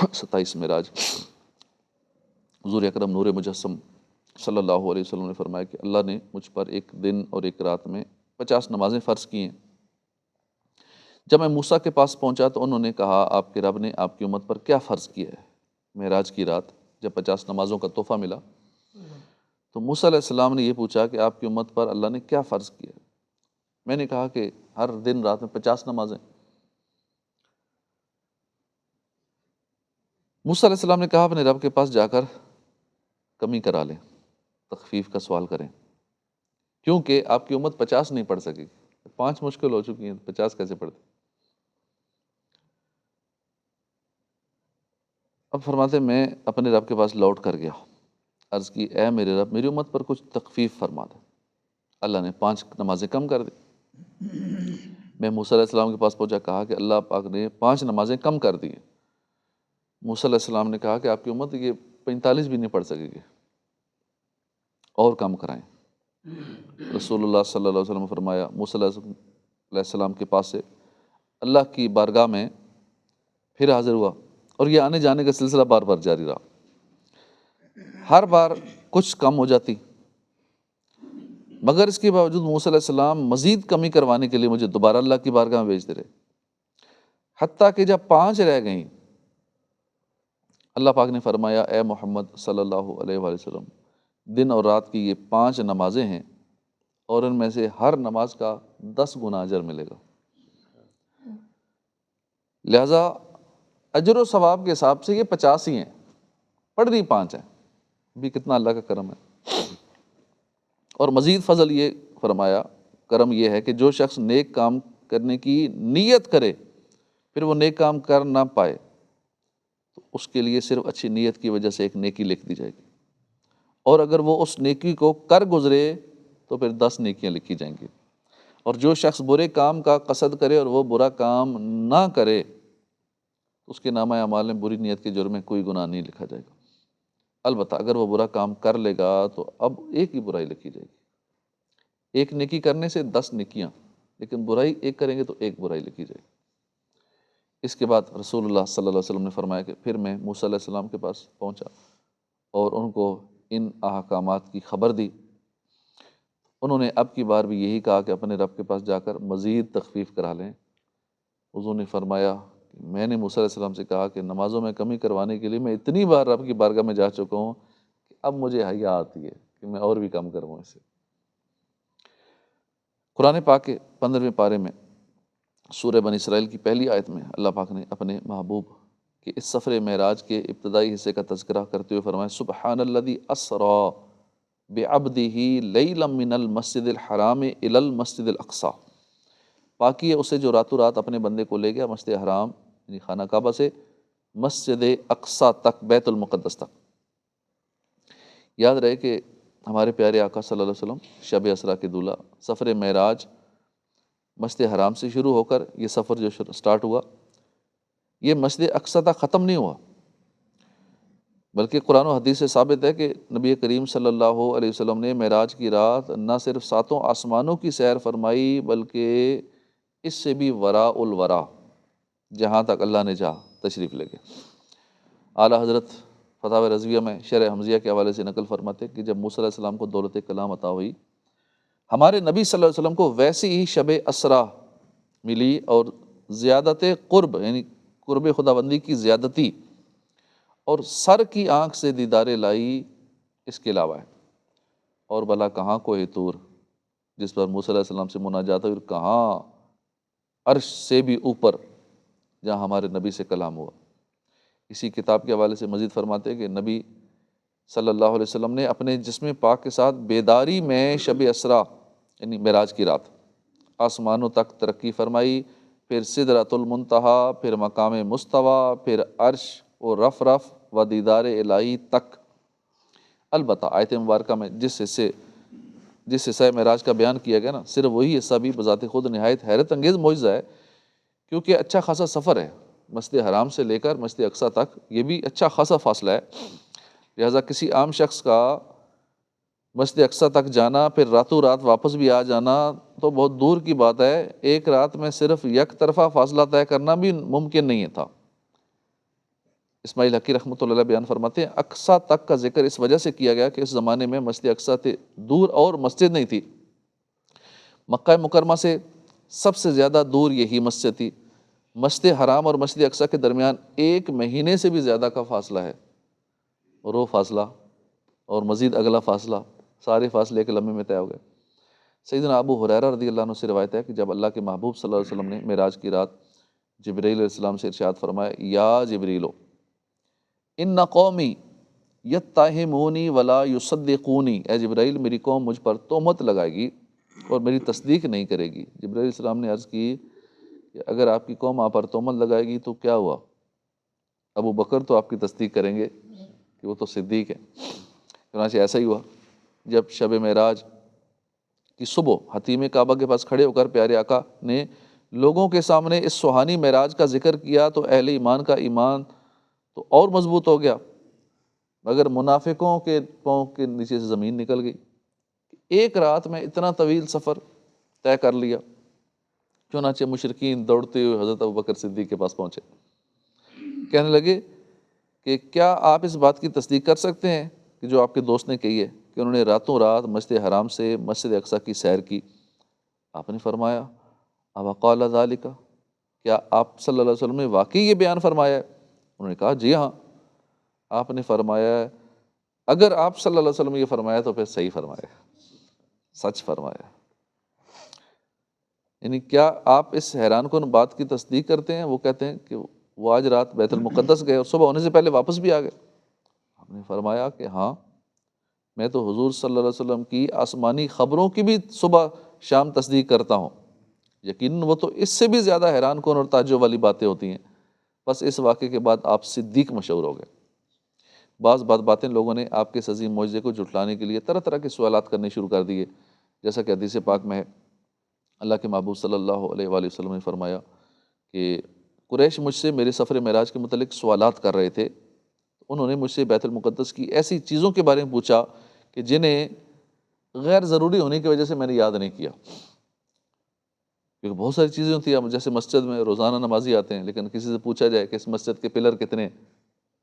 27 معراج۔ حضور اکرم نور مجسم صلی اللہ علیہ وسلم نے فرمایا کہ اللہ نے مجھ پر ایک دن اور ایک رات میں 50 نمازیں فرض کی ہیں۔ جب میں موسیٰ کے پاس پہنچا تو انہوں نے کہا آپ کے رب نے آپ کی امت پر کیا فرض کیا ہے؟ معراج کی رات جب 50 نمازوں کا تحفہ ملا تو موسیٰ علیہ السلام نے یہ پوچھا کہ آپ کی امت پر اللہ نے کیا فرض کیا ہے؟ میں نے کہا کہ ہر دن رات میں 50 نمازیں۔ موسیٰ علیہ السلام نے کہا اپنے رب کے پاس جا کر کمی کرا لیں، تخفیف کا سوال کریں، کیونکہ آپ کی امت 50 نہیں پڑھ سکے گی، 5 مشکل ہو چکی ہیں، 50 کیسے پڑھتے؟ اب فرماتے میں اپنے رب کے پاس لوٹ کر گیا، عرض کی اے میرے رب میری امت پر کچھ تخفیف فرما دے۔ اللہ نے 5 نمازیں کم کر دی۔ میں موسیٰ علیہ السلام کے پاس پہنچا، کہا کہ اللہ پاک نے 5 نمازیں کم کر دی ہیں۔ موسیٰ علیہ السلام نے کہا کہ آپ کی امت یہ 45 بھی نہیں پڑھ سکے گی، اور کم کرائیں۔ رسول اللہ صلی اللہ علیہ وسلم نے فرمایا، موسیٰ علیہ السلام کے پاس سے اللہ کی بارگاہ میں پھر حاضر ہوا، اور یہ آنے جانے کا سلسلہ بار بار جاری رہا۔ ہر بار کچھ کم ہو جاتی، مگر اس کے باوجود موسیٰ علیہ السلام مزید کمی کروانے کے لیے مجھے دوبارہ اللہ کی بارگاہ میں بھیجتے رہے، حتیٰ کہ جب 5 رہ گئیں اللہ پاک نے فرمایا اے محمد صلی اللہ علیہ وآلہ وسلم دن اور رات کی یہ 5 نمازیں ہیں، اور ان میں سے ہر نماز کا 10 گنا اجر ملے گا، لہذا اجر و ثواب کے حساب سے یہ 50 ہی ہیں، پڑھنی 5 ہیں۔ بھی کتنا اللہ کا کرم ہے۔ اور مزید فضل یہ فرمایا، کرم یہ ہے کہ جو شخص نیک کام کرنے کی نیت کرے پھر وہ نیک کام کر نہ پائے تو اس کے لیے صرف اچھی نیت کی وجہ سے ایک نیکی لکھ دی جائے گی، اور اگر وہ اس نیکی کو کر گزرے تو پھر 10 نیکیاں لکھی جائیں گی، اور جو شخص برے کام کا قصد کرے اور وہ برا کام نہ کرے اس کے نامہ اعمال میں بری نیت کے جرم میں کوئی گناہ نہیں لکھا جائے گا۔ البتہ اگر وہ برا کام کر لے گا تو اب ایک ہی برائی لکھی جائے گی، ایک نیکی کرنے سے 10 نیکیاں، لیکن برائی ایک کریں گے تو ایک برائی لکھی جائے گی۔ اس کے بعد رسول اللہ صلی اللہ علیہ وسلم نے فرمایا کہ پھر میں موسیٰ علیہ السلام کے پاس پہنچا اور ان کو ان احکامات کی خبر دی۔ انہوں نے اب کی بار بھی یہی کہا کہ اپنے رب کے پاس جا کر مزید تخفیف کرا لیں۔ حضور نے فرمایا کہ میں نے موسیٰ علیہ السلام سے کہا کہ نمازوں میں کمی کروانے کے لیے میں اتنی بار رب کی بارگاہ میں جا چکا ہوں کہ اب مجھے حیا آتی ہے کہ میں اور بھی کم کروں اسے۔ قرآن پاک کے 15ویں پارے میں سورہ بنی اسرائیل کی پہلی آیت میں اللہ پاک نے اپنے محبوب کے اس سفر معراج کے ابتدائی حصے کا تذکرہ کرتے ہوئے فرمایا سبحان الذی اسری بعبدہ لیلا من المسجد الحرام الی المسجد الاقصی، پاکی ہے اسے جو راتوں رات اپنے بندے کو لے گیا مسجد حرام یعنی خانہ کعبہ سے مسجد اقصی تک، بیت المقدس تک۔ یاد رہے کہ ہمارے پیارے آقا صلی اللہ علیہ وسلم شب اسریٰ کے دولہا سفر معراج مسجد حرام سے شروع ہو کر یہ سفر جو سٹارٹ ہوا یہ مسجد اقصی تک ختم نہیں ہوا، بلکہ قرآن و حدیث سے ثابت ہے کہ نبی کریم صلی اللہ علیہ وسلم نے معراج کی رات نہ صرف 7 آسمانوں کی سیر فرمائی بلکہ اس سے بھی وراء الورا، جہاں تک اللہ نے چاہا تشریف لے گئے۔ اعلیٰ حضرت فتاوی رضویہ میں شرح حمزیہ کے حوالے سے نقل فرماتے کہ جب موسیٰ علیہ السلام کو دولت کلام عطا ہوئی ہمارے نبی صلی اللہ علیہ وسلم کو ویسی ہی شب اسریٰ ملی اور زیادت قرب یعنی قرب خداوندی کی زیادتی اور سر کی آنکھ سے دیدار لائی اس کے علاوہ ہے، اور بھلا کہاں کوہ طور جس پر موسیٰ علیہ السلام سے مناجات ہوئی، اور کہاں عرش سے بھی اوپر جہاں ہمارے نبی سے کلام ہوا۔ اسی کتاب کے حوالے سے مزید فرماتے ہیں کہ نبی صلی اللہ علیہ وسلم نے اپنے جسم پاک کے ساتھ بیداری میں شب اسریٰ یعنی معراج کی رات آسمانوں تک ترقی فرمائی، پھر سدرۃ المنتہیٰ، پھر مقام مستویٰ، پھر عرش و رف و دیدار الہی تک۔ البتہ آیت مبارکہ میں جس حصہ معراج کا بیان کیا گیا نا، صرف وہی حصہ بھی بذات خود نہایت حیرت انگیز معجزہ ہے، کیونکہ اچھا خاصا سفر ہے، مسجد حرام سے لے کر مسجد اقصی تک یہ بھی اچھا خاصا فاصلہ ہے، لہٰذا کسی عام شخص کا مسجد اقصی تک جانا پھر راتوں رات واپس بھی آ جانا تو بہت دور کی بات ہے، ایک رات میں صرف یک طرفہ فاصلہ طے کرنا بھی ممکن نہیں تھا۔ اسماعیل حقی رحمۃ اللہ علیہ بیان فرماتے ہیں اقصیٰ تک کا ذکر اس وجہ سے کیا گیا کہ اس زمانے میں مسجد اقصیٰ سے دور اور مسجد نہیں تھی، مکہ مکرمہ سے سب سے زیادہ دور یہی مسجد تھی، مسجد حرام اور مسجد اقصیٰ کے درمیان 1 مہینے سے بھی زیادہ کا فاصلہ ہے، اور وہ فاصلہ اور مزید اگلا فاصلہ سارے فاصلے ایک لمحے میں طے ہو گئے۔ سیدنا ابو ہریرہ رضی اللہ عنہ سے روایت ہے کہ جب اللہ کے محبوب صلی اللہ علیہ وسلم نے معراج کی رات جبرائیل علیہ السلام سے ارشاد فرمایا یا جبریلو ان قومی یتہمونی ولا یصدقونی، اے جبرائیل میری قوم مجھ پر تہمت لگائے گی اور میری تصدیق نہیں کرے گی۔ جبرائیل علیہ السلام نے عرض کی کہ اگر آپ کی قوم آپ پر تہمت لگائے گی تو کیا ہوا، ابو بکر تو آپ کی تصدیق کریں گے کہ وہ تو صدیق ہے۔ چنانچہ ایسا ہی ہوا، جب شب معراج کی صبح حتیم کعبہ کے پاس کھڑے ہو کر پیارے آقا نے لوگوں کے سامنے اس سہانی معراج کا ذکر کیا تو اہل ایمان کا ایمان تو اور مضبوط ہو گیا، مگر منافقوں کے پاؤں کے نیچے سے زمین نکل گئی۔ ایک رات میں اتنا طویل سفر طے کر لیا، چنانچہ مشرکین دوڑتے ہوئے حضرت ابوبکر صدیق کے پاس پہنچے، کہنے لگے کہ کیا آپ اس بات کی تصدیق کر سکتے ہیں کہ جو آپ کے دوست نے کہی ہے کہ انہوں نے راتوں رات مسجد حرام سے مسجد اقصیٰ کی سیر کی؟ آپ نے فرمایا اوقال ذالک، کیا آپ صلی اللہ علیہ وسلم نے واقعی یہ بیان فرمایا ہے؟ انہوں نے کہا جی ہاں۔ آپ نے فرمایا اگر آپ صلی اللہ علیہ وسلم یہ فرمایا تو پھر صحیح فرمایا، سچ فرمایا۔ یعنی کیا آپ اس حیران کن بات کی تصدیق کرتے ہیں؟ وہ کہتے ہیں کہ وہ آج رات بیت المقدس گئے اور صبح ہونے سے پہلے واپس بھی آ گئے۔ آپ نے فرمایا کہ ہاں، میں تو حضور صلی اللہ علیہ وسلم کی آسمانی خبروں کی بھی صبح شام تصدیق کرتا ہوں، یقیناً وہ تو اس سے بھی زیادہ حیران کن اور تعجب والی باتیں ہوتی ہیں، بس اس واقعے کے بعد آپ صدیق مشہور ہو گئے۔ بعض باتیں لوگوں نے آپ کے اس عظیم معجزے کو جھٹلانے کے لیے طرح طرح کے سوالات کرنے شروع کر دیے، جیسا کہ حدیث پاک میں ہے اللہ کے محبوب صلی اللہ علیہ وآلہ وسلم نے فرمایا کہ قریش مجھ سے میرے سفر معراج کے متعلق سوالات کر رہے تھے، انہوں نے مجھ سے بیت المقدس کی ایسی چیزوں کے بارے میں پوچھا کہ جنہیں غیر ضروری ہونے کی وجہ سے میں نے یاد نہیں کیا، کیونکہ بہت ساری چیزیں ہوتی ہیں، جیسے مسجد میں روزانہ نمازی آتے ہیں، لیکن کسی سے پوچھا جائے کہ اس مسجد کے پلر کتنے،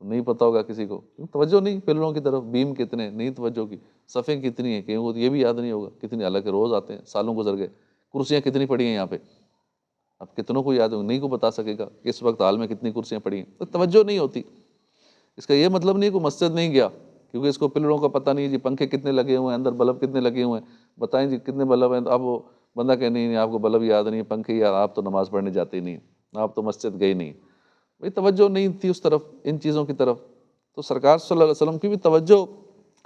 نہیں پتہ ہوگا کسی کو، توجہ نہیں پلروں کی طرف، بیم کتنے نہیں توجہ کی، صفیں کتنی ہیں کہ وہ یہ بھی یاد نہیں ہوگا کتنی، حالانکہ روز آتے ہیں، سالوں گزر گئے، کرسیاں کتنی پڑی ہیں یہاں پہ، اب کتنوں کو یاد ہوگا، نہیں کو بتا سکے گا کہ اس وقت حال میں کتنی کرسیاں پڑی ہیں، تو توجہ نہیں ہوتی۔ اس کا یہ مطلب نہیں کہ مسجد نہیں گیا کیونکہ اس کو پلروں کا پتہ نہیں، جی پنکھے کتنے لگے ہوئے ہیں، اندر بلب کتنے لگے ہوئے ہیں، بتائیں جی کتنے بلب ہیں، تو اب وہ بندہ کہ نہیں آپ کو بلب یاد نہیں، پنکھے یاد، آپ تو نماز پڑھنے جاتے ہی نہیں، آپ تو مسجد گئے نہیں، بھائی توجہ نہیں تھی اس طرف، ان چیزوں کی طرف۔ تو سرکار صلی اللہ علیہ وسلم کی بھی توجہ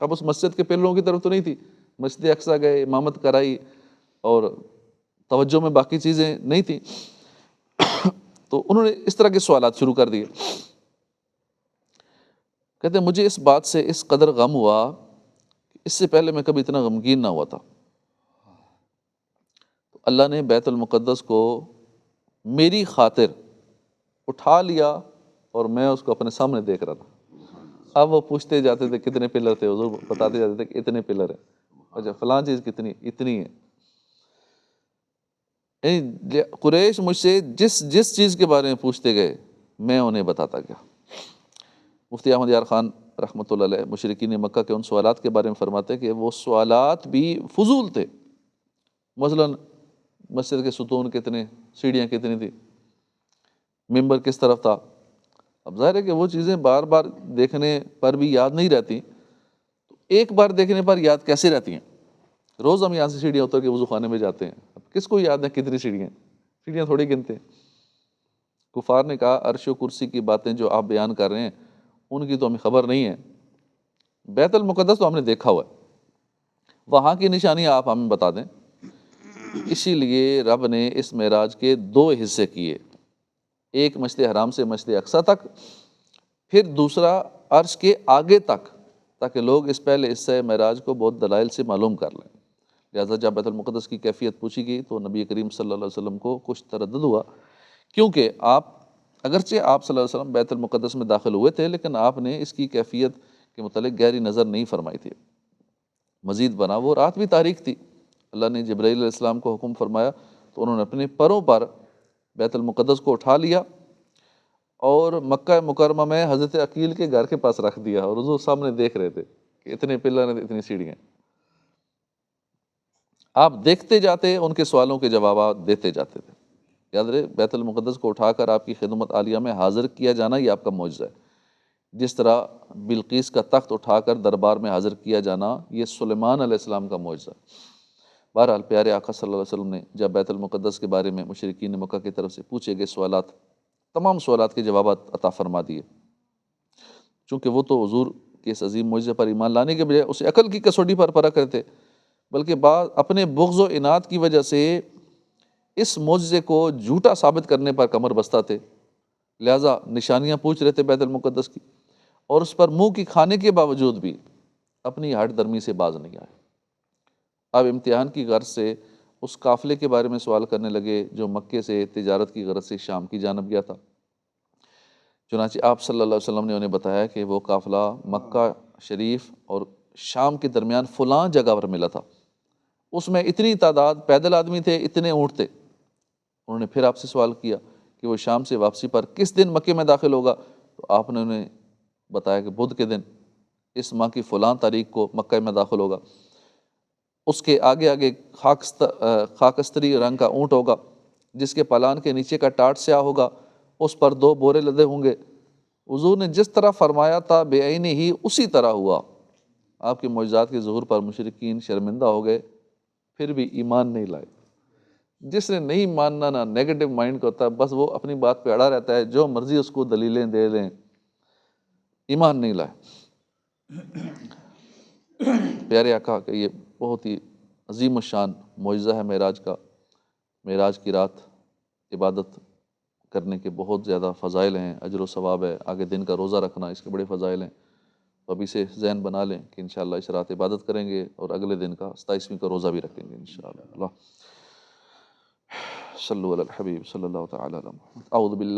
اب اس مسجد کے پلروں کی طرف تو نہیں تھی، مسجد اقصیٰ گئے، امامت کرائی، اور توجہ میں باقی چیزیں نہیں تھیں، تو انہوں نے اس طرح کے سوالات شروع کر دیے۔ کہتے ہیں مجھے اس بات سے اس قدر غم ہوا کہ اس سے پہلے میں کبھی اتنا غمگین نہ ہوا تھا۔ تو اللہ نے بیت المقدس کو میری خاطر اٹھا لیا اور میں اس کو اپنے سامنے دیکھ رہا تھا۔ اب وہ پوچھتے جاتے تھے کتنے پلر تھے، حضور بتاتے جاتے تھے کہ اتنے پلر ہیں، اچھا فلاں چیز کتنی، اتنی ہے۔ یعنی قریش مجھ سے جس چیز کے بارے میں پوچھتے گئے میں انہیں بتاتا گیا۔ مفتی احمد یار خان رحمۃ اللہ علیہ مشرکین مکہ کے ان سوالات کے بارے میں فرماتے ہیں کہ وہ سوالات بھی فضول تھے، مثلاً مسجد کے ستون کتنے، سیڑھیاں کتنی تھی، ممبر کس طرف تھا۔ اب ظاہر ہے کہ وہ چیزیں بار بار دیکھنے پر بھی یاد نہیں رہتی، تو ایک بار دیکھنے پر یاد کیسے رہتی ہیں؟ روز ہم یہاں سے سیڑھیاں اتر کے وضو خانے میں جاتے ہیں، اب کس کو یاد ہے کتنی سیڑھیاں تھوڑی گنتے ہیں۔ کفار نے کہا عرش و کرسی کی باتیں جو آپ بیان کر رہے ہیں ان کی تو ہمیں خبر نہیں ہے، بیت المقدس تو ہم نے دیکھا ہوا ہے، وہاں کی نشانیاں آپ ہمیں بتا دیں۔ اسی لیے رب نے اس معراج کے 2 حصے کیے، ایک مسجد حرام سے مسجد اقصیٰ تک، پھر دوسرا عرش کے آگے تک، تاکہ لوگ اس پہلے حصہ معراج کو بہت دلائل سے معلوم کر لیں۔ لہٰذا جب بیت المقدس کی کیفیت پوچھی گئی تو نبی کریم صلی اللہ علیہ وسلم کو کچھ تردد ہوا، کیونکہ اگرچہ آپ صلی اللہ علیہ وسلم بیت المقدس میں داخل ہوئے تھے، لیکن آپ نے اس کی کیفیت کے متعلق گہری نظر نہیں فرمائی تھی۔ مزید بنا وہ رات بھی تاریک تھی، اللہ نے جبرائیل علیہ السلام کو حکم فرمایا تو انہوں نے اپنے پروں پر بیت المقدس کو اٹھا لیا اور مکہ مکرمہ میں حضرت عقیل کے گھر کے پاس رکھ دیا، اور حضور سامنے دیکھ رہے تھے کہ اتنے پلر ہیں، اتنی سیڑھیاں۔ آپ دیکھتے جاتے، ان کے سوالوں کے جوابات دیتے جاتے تھے۔ یاد رہے، بیت المقدس کو اٹھا کر آپ کی خدمت عالیہ میں حاضر کیا جانا یہ آپ کا معجزہ ہے، جس طرح بلقیس کا تخت اٹھا کر دربار میں حاضر کیا جانا یہ سلیمان علیہ السلام کا معجزہ ہے۔ بہرحال پیارے آقا صلی اللہ علیہ وسلم نے جب بیت المقدس کے بارے میں مشرکین مکہ کی طرف سے پوچھے گئے سوالات، تمام سوالات کے جوابات عطا فرما دیے، چونکہ وہ تو حضور کے اس عظیم معجزے پر ایمان لانے کے بجائے اسے عقل کی کسوٹی پر پرکھ رہے تھے، بلکہ بعض اپنے بغض و عناد کی وجہ سے اس معجزے کو جھوٹا ثابت کرنے پر کمر بستہ تھے، لہٰذا نشانیاں پوچھ رہے تھے بیت المقدس کی، اور اس پر منہ کی کھانے کے باوجود بھی اپنی ہٹ درمی سے باز نہیں آئے۔ اب امتحان کی غرض سے اس قافلے کے بارے میں سوال کرنے لگے جو مکے سے تجارت کی غرض سے شام کی جانب گیا تھا۔ چنانچہ آپ صلی اللہ علیہ وسلم نے انہیں بتایا کہ وہ قافلہ مکہ شریف اور شام کے درمیان فلاں جگہ پر ملا تھا، اس میں اتنی تعداد پیدل آدمی تھے، اتنے اونٹ تھے۔ انہوں نے پھر آپ سے سوال کیا کہ وہ شام سے واپسی پر کس دن مکے میں داخل ہوگا، تو آپ نے انہیں بتایا کہ بدھ کے دن اس ماہ کی فلاں تاریخ کو مکہ میں داخل ہوگا۔ اس کے آگے آگے خاکستری رنگ کا اونٹ ہوگا، جس کے پالان کے نیچے کا ٹاٹ سیاہ ہوگا، اس پر 2 بورے لدے ہوں گے۔ حضور نے جس طرح فرمایا تھا بے عینی ہی اسی طرح ہوا۔ آپ کے معجزات کے ظہور پر مشرکین شرمندہ ہو گئے، پھر بھی ایمان نہیں لائے۔ جس نے نہیں ماننا، نہ نیگیٹو مائنڈ کا ہوتا ہے، بس وہ اپنی بات پہ اڑا رہتا ہے، جو مرضی اس کو دلیلیں دے لیں، ایمان نہیں لائے۔ پیارے آقا کہ یہ بہت ہی عظیم الشان معجزہ ہے معراج کا۔ معراج کی رات عبادت کرنے کے بہت زیادہ فضائل ہیں، اجر و ثواب ہے، آگے دن کا روزہ رکھنا اس کے بڑے فضائل ہیں، تو ابھی سے ذہن بنا لیں کہ انشاءاللہ اس رات عبادت کریں گے اور اگلے دن کا 27ویں کا روزہ بھی رکھیں گے انشاءاللہ۔ صلو علی الحبیب صلی اللہ تعالی علیہ وسلم۔ اعوذ باللہ